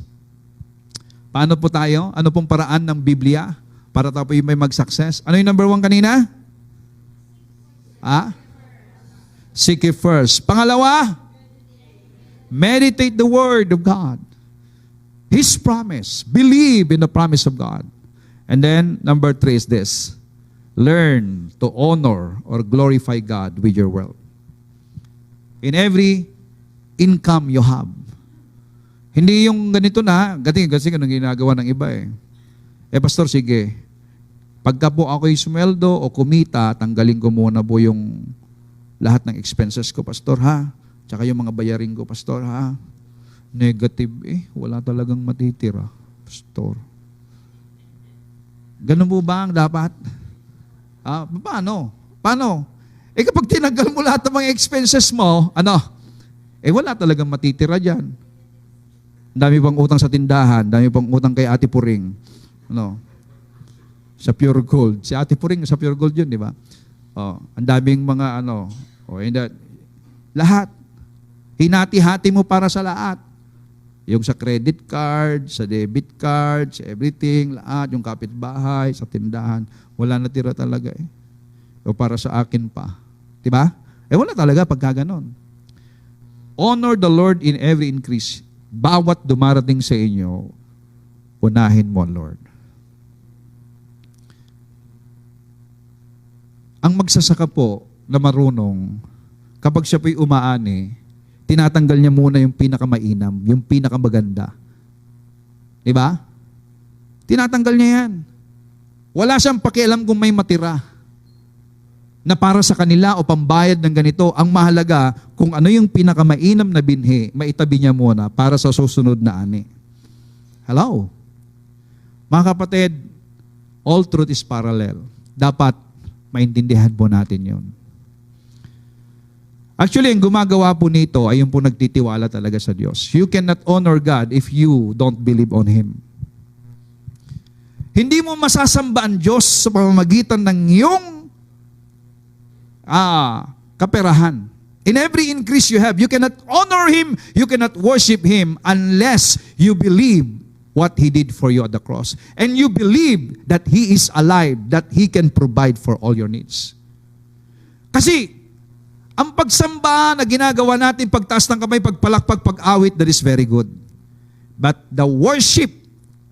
Paano po tayo? Ano pong paraan ng Biblia para tayo po yung may mag-success? Ano yung number 1 kanina? Seek ye first. Pangalawa, meditate the Word of God. His promise. Believe in the promise of God. And then, number 3 is this. Learn to honor or glorify God with your wealth. In every income you have. Hindi yung ganito na, kasi ganun ginagawa ng iba pastor, sige. Pagka po ako'y sumweldo o kumita, tanggalin ko muna po yung lahat ng expenses ko, pastor, ha? Tsaka yung mga bayarin ko, pastor, ha? Negative, wala talagang matitira, pastor. Ganun po ba ang dapat? Paano? Kapag tinanggal mo lahat ng mga expenses mo, wala talagang matitira dyan. Dami pang utang sa tindahan, dami pang utang kay Ate Puring. Sa Pure Gold. Si Ate Puring, sa Pure Gold yun, di ba? Ang daming mga lahat. Hinati-hati mo para sa lahat. Yung sa credit card, sa debit card, sa everything, lahat, yung kapitbahay, sa tindahan, wala natira talaga O para sa akin pa. Di ba? Wala talaga pagka ganon. Honor the Lord in every increase. Bawat dumarating sa inyo, unahin mo, Lord. Ang magsasaka po na marunong, kapag siya po'y umaani, tinatanggal niya muna yung pinakamainam, yung pinakamaganda. Diba? Tinatanggal niya yan. Wala siyang pakialam kung may matira na para sa kanila o pambayad ng ganito. Ang mahalaga, kung ano yung pinakamainam na binhi, maitabi niya muna para sa susunod na ani. Hello? Mga kapatid, all truth is parallel. Dapat maintindihan po natin yun. Actually, ang gumagawa po nito ay yung po nagtitiwala talaga sa Diyos. You cannot honor God if you don't believe on Him. Hindi mo masasamba ang Diyos sa pamamagitan ng iyong kaperahan. In every increase you have, you cannot honor Him, you cannot worship Him unless you believe what He did for you at the cross. And you believe that He is alive, that He can provide for all your needs. Kasi, ang pagsamba na ginagawa natin, pagtaas ng kamay, pagpalakpak, pag-awit, that is very good. But the worship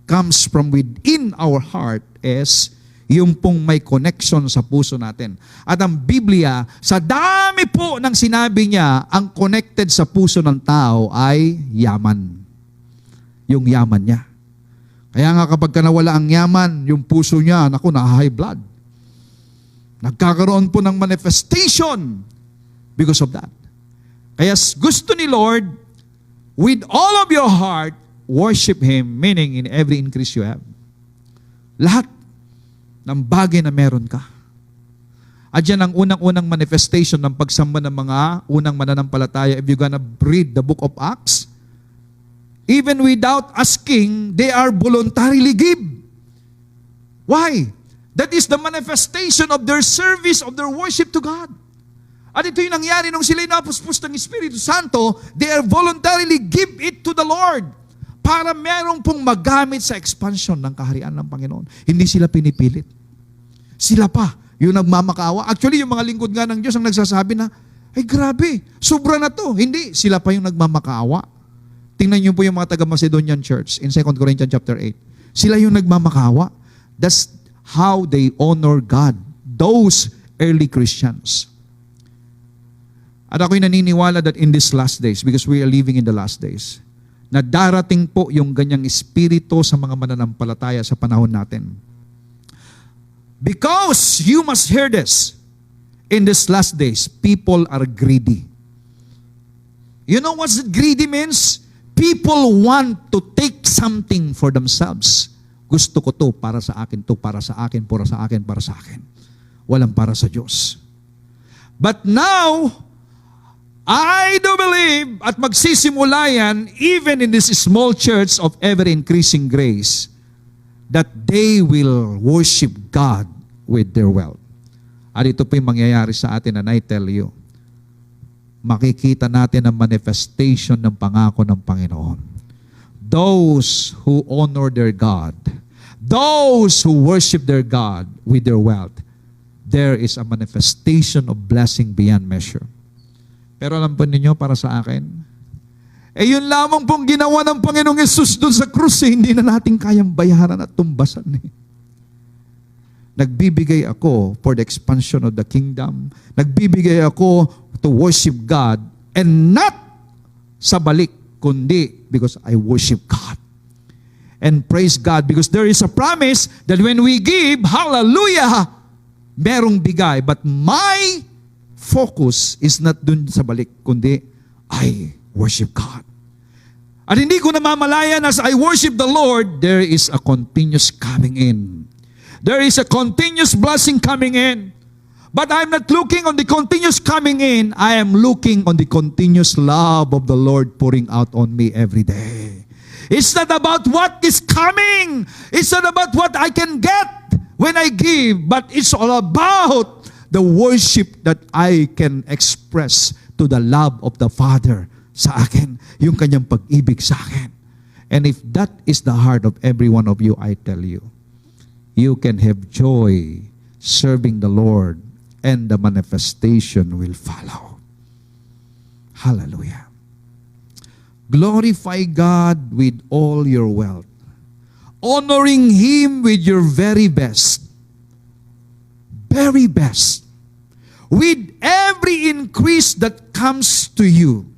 comes from within our heart is yung pong may connection sa puso natin. At ang Biblia, sa dami po ng sinabi niya, ang connected sa puso ng tao ay yaman. Yung yaman niya. Kaya nga kapag nawala ang yaman, yung puso niya, na-high blood. Nagkakaroon po ng manifestation because of that. Kaya gusto ni Lord, with all of your heart, worship Him, meaning in every increase you have. Lahat. ng bagay na meron ka. At yan ang unang-unang manifestation ng pagsamba ng mga unang mananampalataya. If you're gonna read the book of Acts, even without asking, they are voluntarily give. Why? That is the manifestation of their service, of their worship to God. At ito yung nangyari nung sila'y napuspos ng Espiritu Santo, they are voluntarily give it to the Lord para merong pong magamit sa expansion ng kaharian ng Panginoon. Hindi sila pinipilit. Sila pa yung nagmamakaawa. Actually, yung mga lingkod nga ng Diyos ang nagsasabi na, ay grabe, sobra na to. Hindi, sila pa yung nagmamakaawa. Tingnan niyo po yung mga taga-Macedonian Church in 2 Corinthians chapter 8. Sila yung nagmamakaawa. That's how they honor God. Those early Christians. At ako'y naniniwala that in these last days, because we are living in the last days, na darating po yung ganyang espiritu sa mga mananampalataya sa panahon natin. Because you must hear this, in these last days, people are greedy. You know what greedy means? People want to take something for themselves. Gusto ko to, para sa akin, to, para sa akin, para sa akin, para sa akin. Walang para sa Diyos. But now, I do believe, at magsisimula yan, even in this small church of ever-increasing grace, that they will worship God with their wealth. At ito po yung mangyayari sa atin, and I tell you, makikita natin ang manifestation ng pangako ng Panginoon. Those who honor their God, those who worship their God with their wealth, there is a manifestation of blessing beyond measure. Pero alam po ninyo, para sa akin, yun lamang pong ginawa ng Panginoong Yesus doon sa krus, hindi na natin kayang bayaran at tumbasan. Nagbibigay ako for the expansion of the kingdom. Nagbibigay ako to worship God, and not sa balik, kundi because I worship God. And praise God, because there is a promise that when we give, hallelujah, merong bigay. But my focus is not dun sa balik, kundi I worship God. At hindi ko namamalayan as I worship the Lord, there is a continuous coming in. There is a continuous blessing coming in. But I'm not looking on the continuous coming in. I am looking on the continuous love of the Lord pouring out on me every day. It's not about what is coming. It's not about what I can get when I give. But it's all about the worship that I can express to the love of the Father sa akin. Yung kanyang pag-ibig sa akin. And if that is the heart of every one of you, I tell you, you can have joy serving the Lord, and the manifestation will follow. Hallelujah. Glorify God with all your wealth, honoring Him with your very best, with every increase that comes to you,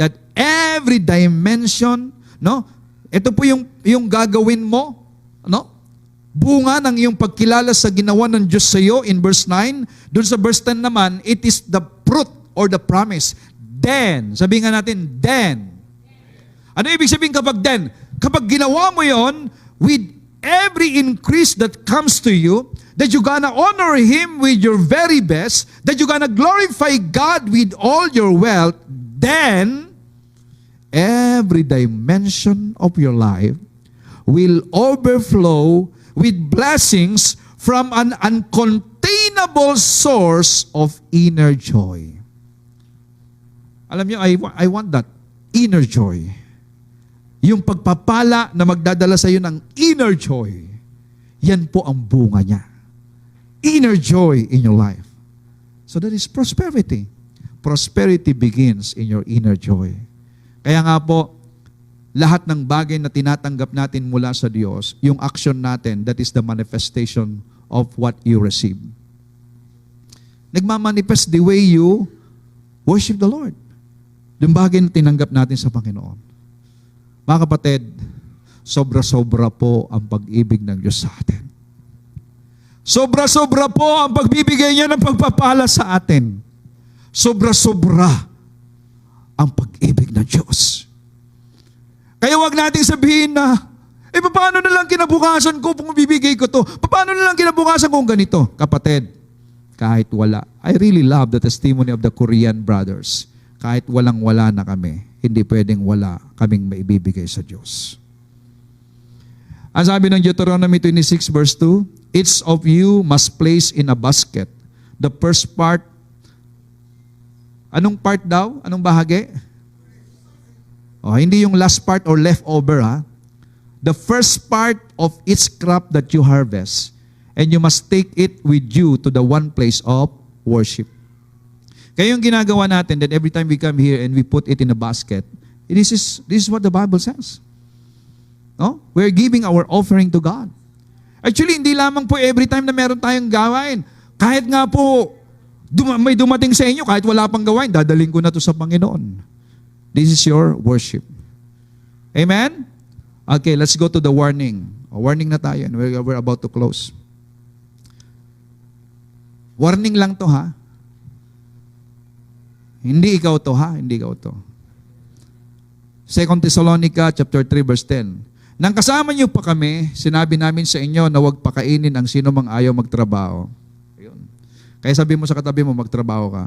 that every dimension, no? Ito po yung gagawin mo, no? Bunga ng iyong pagkilala sa ginawa ng Diyos sa iyo in verse 9. Doon sa verse 10 naman, it is the fruit or the promise. Then, sabihin nga natin, then. Ano ibig sabihin kapag then? Kapag ginawa mo yon, with every increase that comes to you, that you're gonna honor Him with your very best, that you're gonna glorify God with all your wealth, then, every dimension of your life will overflow with blessings from an uncontainable source of inner joy. Alam niyo, I want that inner joy. Yung pagpapala na magdadala sa iyo ng inner joy, yan po ang bunga niya. Inner joy in your life. So that is prosperity. Prosperity begins in your inner joy. Kaya nga po, lahat ng bagay na tinatanggap natin mula sa Diyos, yung action natin, that is the manifestation of what you receive. Nagmamanifest the way you worship the Lord. Yung bagay na tinanggap natin sa Panginoon. Mga kapatid, sobra-sobra po ang pag-ibig ng Diyos sa atin. Sobra-sobra po ang pagbibigay niya ng pagpapala sa atin. Sobra-sobra ang pag-ibig ng Diyos. Kaya wag nating sabihin na, paano na lang kinabukasan ko kung bibigay ko to? Paano na lang kinabukasan kung ganito? Kapatid, kahit wala. I really love the testimony of the Korean brothers. Kahit walang-wala na kami, hindi pwedeng wala kaming maibibigay sa Diyos. Ang sabi ng Deuteronomy 26 verse 2, each of you must place in a basket the first part. Anong part daw? Anong bahagi? Hindi yung last part or leftover, ha? The first part of each crop that you harvest, and you must take it with you to the one place of worship. Kaya yung ginagawa natin that every time we come here and we put it in a basket, this is what the Bible says. No? We're giving our offering to God. Actually, hindi lamang po every time na meron tayong gawain. Kahit nga po, may dumating sa inyo, kahit wala pang gawain, dadaling ko na to sa Panginoon. This is your worship. Amen? Okay, let's go to the warning. Warning na tayo and we're about to close. Warning lang to, ha? Hindi ikaw to, ha? Hindi ikaw to. 2 Thessalonica chapter 3 verse 10. Nang kasama niyo pa kami, sinabi namin sa inyo na huwag pakainin ang sino mang ayaw magtrabaho. Ayun. Kaya sabi mo sa katabi mo, magtrabaho ka.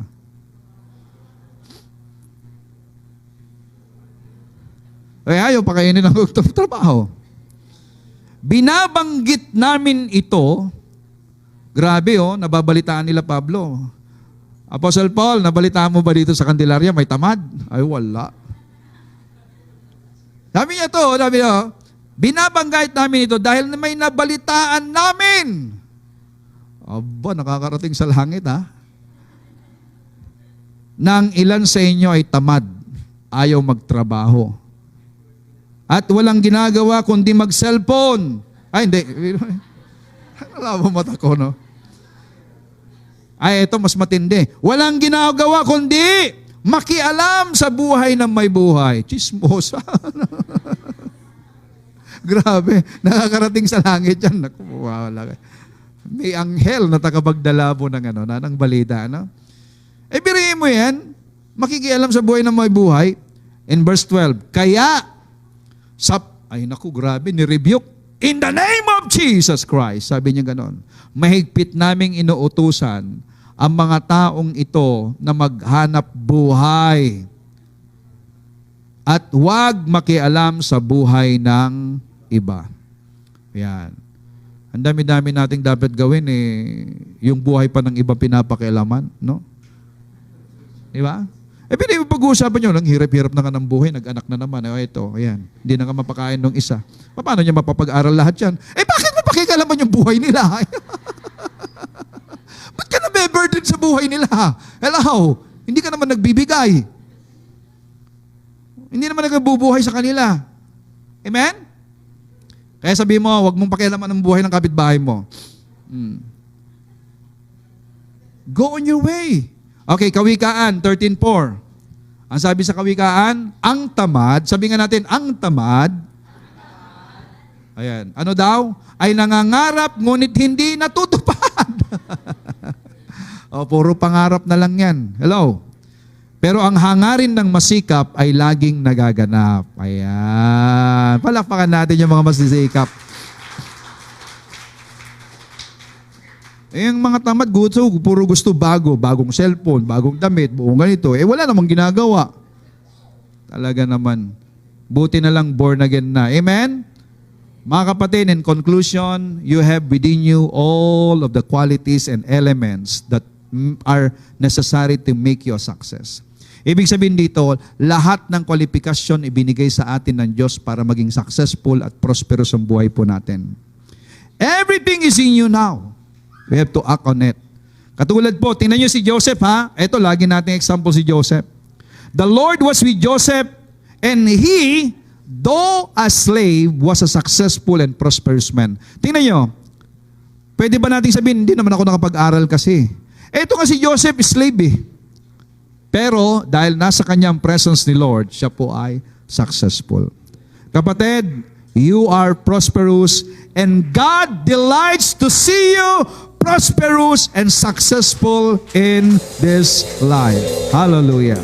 Ay, ayaw pakainin ang trabaho. Binabanggit namin ito. Grabe, nababalitaan nila Pablo. Apostle Paul, nabalitaan mo ba dito sa Candelaria may tamad? Ay, wala. Sabi niya binabanggit namin ito dahil may nabalitaan namin. Aba, nakakarating sa langit, ha? Nang ilan sa inyo ay tamad, ayaw magtrabaho. At walang ginagawa kundi mag-cellphone. Ay, hindi. Wala mo mata ko, no? Ay, ito mas matindi. Walang ginagawa kundi makialam sa buhay ng may buhay. Chismosa. Grabe. Nakakarating sa langit yan. Naku, wala. May anghel na tagapagdala po ng balita. No? Birihin mo yan. Makikialam sa buhay ng may buhay. In verse 12, kaya, grabe, ni-rebuke. In the name of Jesus Christ, sabi niya ganon, mahigpit naming inuutusan ang mga taong ito na maghanap buhay at huwag makialam sa buhay ng iba. Yan. Ang dami-dami nating dapat gawin yung buhay pa ng iba pinapakialaman, no? Di ba? Pag-uusapan nyo, lang hirap-hirap na ka ng buhay, nag-anak na naman. Ito, ayan, hindi na nga mapakain ng isa. Paano niya mapapag-aral lahat yan? Bakit mapakikalaman yung buhay nila? Ba't ka na-burden sa buhay nila? Hello, hindi ka naman nagbibigay. Hindi naman nagbubuhay sa kanila. Amen? Kaya sabi mo, huwag mong pakialaman ng buhay ng kapitbahay mo. Go on your way. Okay, Kawikaan 13:4. Ang sabi sa Kawikaan, ang tamad, sabi nga natin, ang tamad, ayan, ano daw? Ay nangangarap, ngunit hindi natutupad. Puro pangarap na lang yan. Hello? Pero ang hangarin ng masikap ay laging nagaganap. Ayan. Palakpakan natin yung mga masisikap. Yung mga tamad, puro gusto bagong cellphone, bagong damit, buong ganito. Wala namang ginagawa. Talaga naman. Buti na lang born again na. Amen? Mga kapatid, in conclusion, you have within you all of the qualities and elements that are necessary to make you a success. Ibig sabihin dito, lahat ng kwalifikasyon ibinigay sa atin ng Diyos para maging successful at prosperous ang buhay po natin. Everything is in you now. We have to act on it. Katulad po, tingnan nyo si Joseph, ha? Ito, lagi nating example si Joseph. The Lord was with Joseph, and he, though a slave, was a successful and prosperous man. Tingnan nyo, pwede ba nating sabihin, hindi naman ako nakapag-aral kasi. Ito nga si Joseph, slave . Pero, dahil nasa kanyang presence ni Lord, siya po ay successful. Kapatid, you are prosperous, and God delights to see you prosperous and successful in this life. Hallelujah.